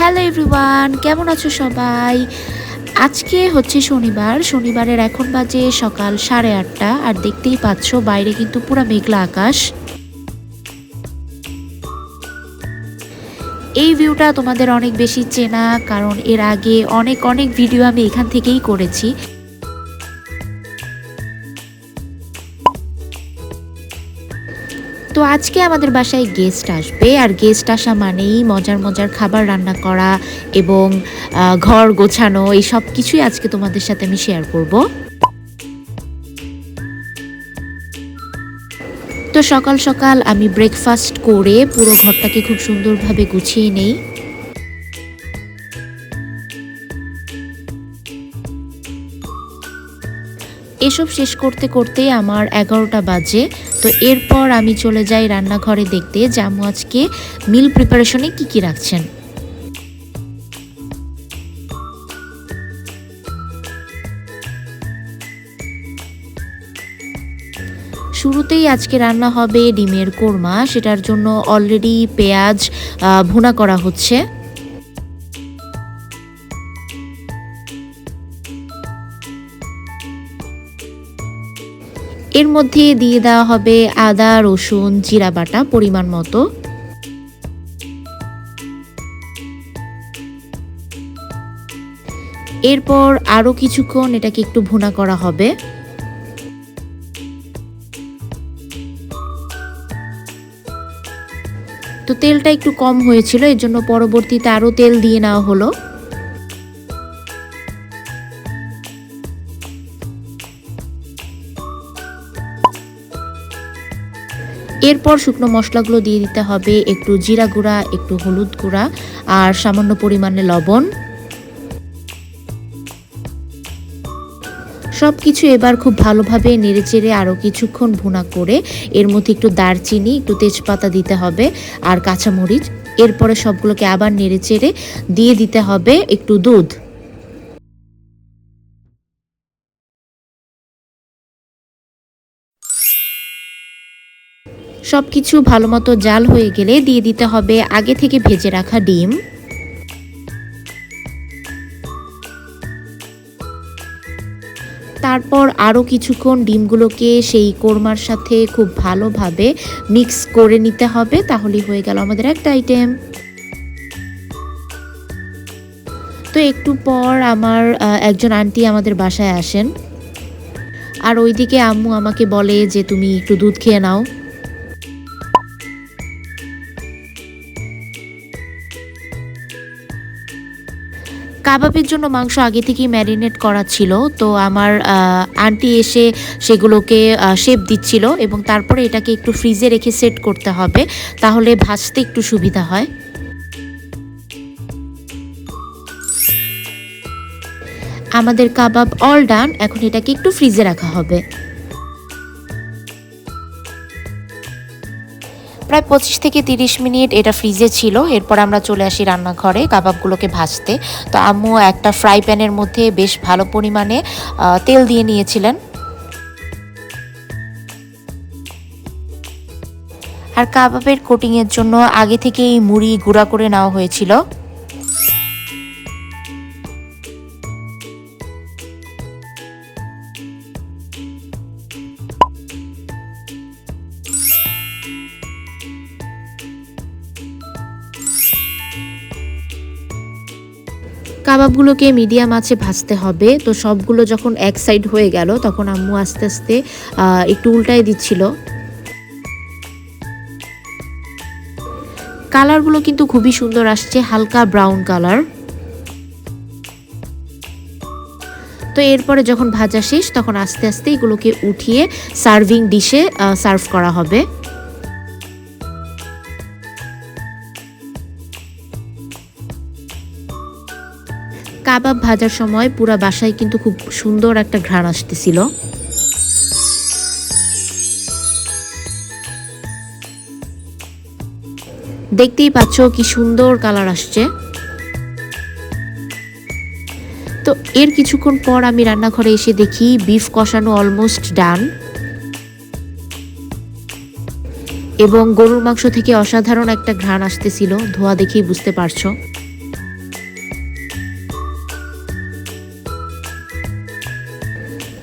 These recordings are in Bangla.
হ্যালো এভরিওয়ান, কেমন আছো সবাই? আজকে হচ্ছে শনিবার। শনিবারের এখন বাজে সকাল 8:30 আর দেখতেই পাচ্ছ বাইরে কিন্তু পুরো মেঘলা আকাশ। এই ভিউটা তোমাদের অনেক বেশি চেনা, কারণ এর আগে অনেক অনেক ভিডিও আমি এখান থেকেই করেছি। তো আজকে আমাদের বাসায় গেস্ট আসবে, আর গেস্ট আসা মানেই মজার মজার খাবার রান্না করা এবং ঘর গোছানো, এই সব কিছুই আজকে তোমাদের সাথে আমি শেয়ার করব। তো সকাল সকাল আমি ব্রেকফাস্ট করে পুরো ঘরটাকে খুব সুন্দরভাবে গুছিয়ে নেই। এসব শেষ করতে করতে আমার 11টা বাজে। তো এরপর আমি চলে যাই রান্নাঘরে দেখতে যে আম্মু আজকে মিল প্রিপারেশনে কি কি রাখছেন। শুরুতেই আজকে রান্না হবে ডিমের কোরমা, সেটার জন্য অলরেডি পেঁয়াজ ভুনা করা হচ্ছে। এর মধ্যে দিয়ে দেওয়া হবে আদা রসুন জিরা বাটা পরিমাণ মতো। এরপর আরও কিছুক্ষণ এটাকে একটু ভুনা করা হবে। তো তেলটা একটু কম হয়েছিল, এর জন্য পরবর্তীতে আরও তেল দিয়ে নেওয়া হলো। এরপর শুকনো মশলাগুলো দিয়ে দিতে হবে, একটু জিরা গুঁড়া, একটু হলুদ গুঁড়া আর সামান্য পরিমাণে লবণ। সব কিছু এবার খুব ভালোভাবে নেড়েচেড়ে আরও কিছুক্ষণ ভুনা করে এর মধ্যে একটু দারচিনি, একটু তেজপাতা দিতে হবে আর কাঁচামরিচ। এরপরে সবগুলোকে আবার নেড়েচেড়ে দিয়ে দিতে হবে একটু দুধ। সব কিছু ভালো মতো জাল হয়ে গেলে দিয়ে দিতে হবে আগে থেকে ভেজে রাখা ডিম। তারপর আরও কিছুক্ষণ ডিমগুলোকে সেই কোরমার সাথে খুব ভালোভাবে মিক্স করে নিতে হবে, তাহলেই হয়ে গেল আমাদের একটা আইটেম। তো একটু পর আমার একজন আন্টি আমাদের বাসায় আসেন, আর ওইদিকে আম্মু আমাকে বলে যে তুমি একটু দুধ খেয়ে নাও। কাবাবের জন্য মাংস আগে থেকেই ম্যারিনেট করা ছিল, তো আমার আন্টি এসে সেগুলোকে শেপ দিচ্ছিল এবং তারপরে এটাকে একটু ফ্রিজে রেখে সেট করতে হবে, তাহলে ভাজতে একটু সুবিধা হয়। আমাদের কাবাব অল ডান, এখন এটাকে একটু ফ্রিজে রাখা হবে। প্রায় 25 থেকে 30 মিনিট এটা ফ্রিজে ছিল। এরপর আমরা চলে আসি রান্নাঘরে কাবাবগুলোকে ভাজতে। তো আম্মু একটা ফ্রাই প্যানের মধ্যে বেশ ভালো পরিমাণে তেল দিয়ে নিয়েছিলেন, আর কাবাবের কোটিংয়ের জন্য আগে থেকেই মুড়ি গুঁড়া করে নেওয়া হয়েছিল। কাবাবগুলোকে মিডিয়াম আঁচে ভাজতে হবে। তো সবগুলো যখন এক সাইড হয়ে গেল তখন আম্মু আস্তে আস্তে একটু উল্টায় দিচ্ছিল। কালারগুলো কিন্তু খুবই সুন্দর আসছে, হালকা ব্রাউন কালার। তো এরপরে যখন ভাজা শেষ তখন আস্তে আস্তে এগুলোকে উঠিয়ে সার্ভিং ডিশে সার্ভ করা হবে। কাবাব ভাজার সময় পুরা বাসায় কিন্তু খুব সুন্দর একটা ঘ্রাণ আসতেছিল। দেখতেই পাচ্ছ কি সুন্দর কালার আসছে। তো এর কিছুক্ষণ পর আমি রান্নাঘরে এসে দেখি বিফ কষানো অলমোস্ট ডান, এবং গরুর মাংস থেকে অসাধারণ একটা ঘ্রাণ আসতেছিল, ধোয়া দেখেই বুঝতে পারছো।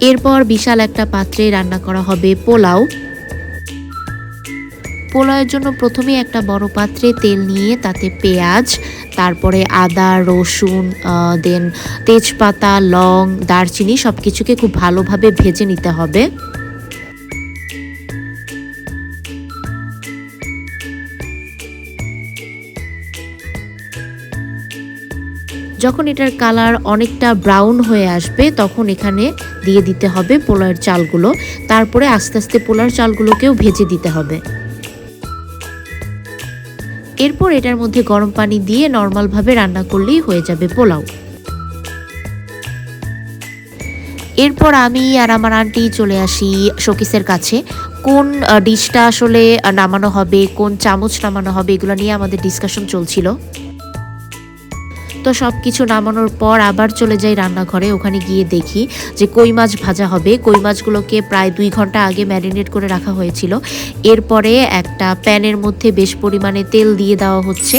এরপর বিশাল একটা পাত্রে রান্না করা হবে পোলাও। পোলাওয়ের জন্য প্রথমে একটা বড় পাত্রে তেল নিয়ে তাতে পেঁয়াজ, তারপরে আদা, রসুন, দেন তেজপাতা, লং, দারচিনি সব কিছুকে খুব ভালোভাবে ভেজে নিতে হবে। যখন এটার কালার অনেকটা ব্রাউন হয়ে আসবে তখন এখানে দিয়ে দিতে হবে পোলাওয়ের চালগুলো, তারপরে আস্তে আস্তে পোলাওয়ের চালগুলোকেও ভেজে দিতে হবে। এরপর এটার মধ্যে গরম পানি দিয়ে নর্মালভাবে রান্না করলেই হয়ে যাবে পোলাও। এরপর আমি আর আমার আন্টি চলে আসি শোকেসের কাছে। কোন ডিশটা আসলে নামানো হবে, কোন চামচ নামানো হবে, এগুলো নিয়ে আমাদের ডিসকাশন চলছিল। তো সব কিছু নামানোর পর আবার চলে যাই রান্নাঘরে। ওখানে গিয়ে দেখি যে কই মাছ ভাজা হবে। কই মাছগুলোকে প্রায় 2 ঘন্টা আগে ম্যারিনেট করে রাখা হয়েছিল। এরপরে একটা প্যানের মধ্যে বেশ পরিমাণে তেল দিয়ে দেওয়া হচ্ছে।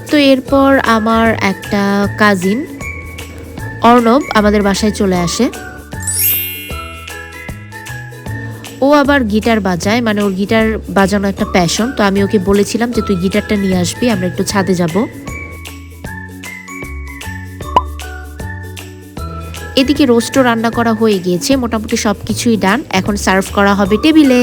তো এরপর আমার একটা কাজিন অর্ণব আমাদের বাসায় চলে আসে। ও আবার গিটার বাজায়, মানে ওর গিটার বাজানো একটা প্যাশন। তো আমি ওকে বলেছিলাম যে তুই গিটারটা নিয়ে আসবি, আমরা একটু ছাদে যাব। এদিকে রোস্টও রান্না করা হয়ে গিয়েছে, মোটামুটি সব কিছুই ডান। এখন সার্ভ করা হবে টেবিলে।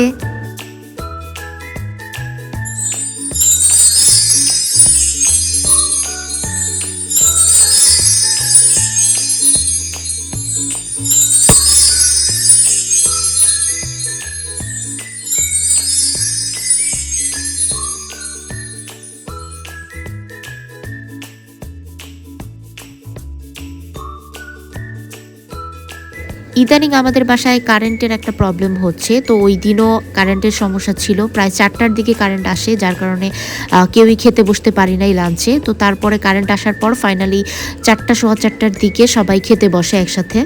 ইদানিং আমাদের বাসায় কারেন্টের একটা প্রবলেম হচ্ছে। তো ওই দিনও কারেন্টের সমস্যা ছিল, প্রায় 4টার দিকে কারেন্ট আসে, যার কারণে কেউই খেতে বসতে পারি নাই লাঞ্চে। তো তারপরে কারেন্ট আসার পর ফাইনালি 4টা, সোয়া 4টার দিকে সবাই খেতে বসে একসাথে।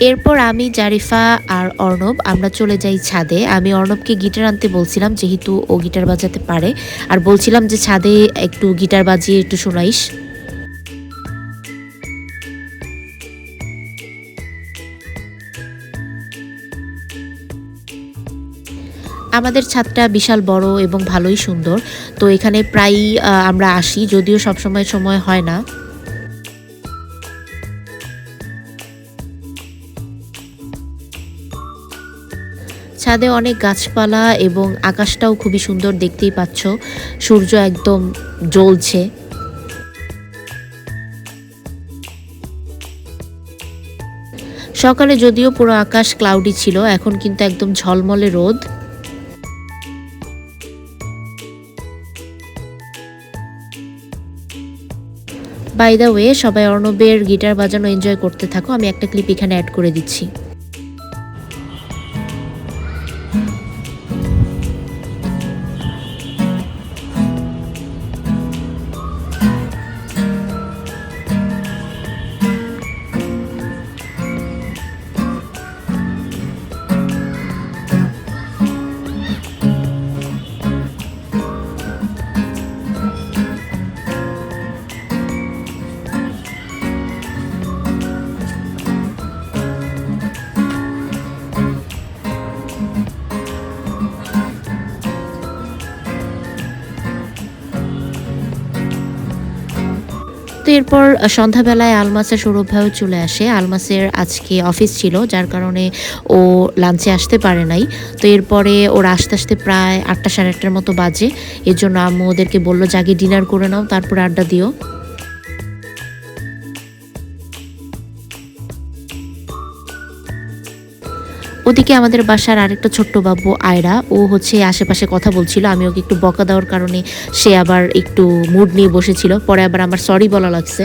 এরপর আমি, জারিফা আর অর্ণব আমরা চলে যাই ছাদে। আমি অর্ণবকে গিটার আনতে বলছিলাম, যেহেতু ও গিটার বাজাতে পারে, আর বলছিলাম যে ছাদে একটু গিটার বাজিয়ে একটু শোনাইস। আমাদের ছাদটা বিশাল বড় এবং ভালোই সুন্দর। তো এখানে প্রায়ই আমরা আসি, যদিও সবসময় সময় হয় না। ছাদে অনেক গাছপালা এবং আকাশটাও খুবই সুন্দর, দেখতেই পাচ্ছ সূর্য একদম জ্বলছে। সকালে যদিও পুরো আকাশ ক্লাউডি ছিল, এখন কিন্তু একদম ঝলমলে রোদ। বাই দ্য ওয়ে, সবাই অর্ণবের গিটার বাজানো এনজয় করতে থাকো, আমি একটা ক্লিপ এখানে অ্যাড করে দিচ্ছি। তো এরপর সন্ধ্যাবেলায় আলমাসের সৌরভ ভাইও চলে আসে। আলমাসের আজকে অফিস ছিল, যার কারণে ও লাঞ্চে আসতে পারে নাই। তো এরপরে ওর আস্তে আস্তে প্রায় 8টা, সাড়ে 8টার মতো বাজে। এর জন্য আম্মু ওদেরকে বললো যে আগে ডিনার করে নাও, তারপর আড্ডা দিও। ওদিকে আমাদের বাসার আরেকটা ছোট্ট বাবু আয়রা, ও হচ্ছে আশেপাশে কথা বলছিল। আমি ওকে একটু বকা দেওয়ার কারণে সে আবার একটু মুড নিয়ে বসেছিল, পরে আবার আমার সরি বলা লাগছে।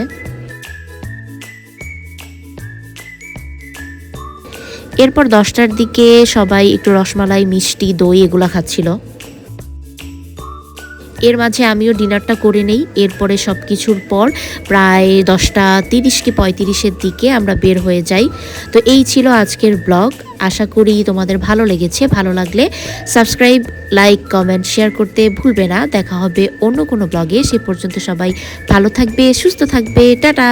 এরপর 10টার দিকে সবাই একটু রসমালাই, মিষ্টি, দই এগুলা খাচ্ছিল। এর মাঝে আমিও ডিনারটা করে নেই। এরপরে সব কিছুর পর প্রায় 10:30 কি 35-এর দিকে আমরা বের হয়ে যাই। তো এই ছিল আজকের ব্লগ। আশা করি তোমাদের ভালো লেগেছে। ভালো লাগলে সাবস্ক্রাইব, লাইক, কমেন্ট, শেয়ার করতে ভুলবে না। দেখা হবে অন্য কোনো ব্লগে। সে পর্যন্ত সবাই ভালো থাকবে, সুস্থ থাকবে। টাটা।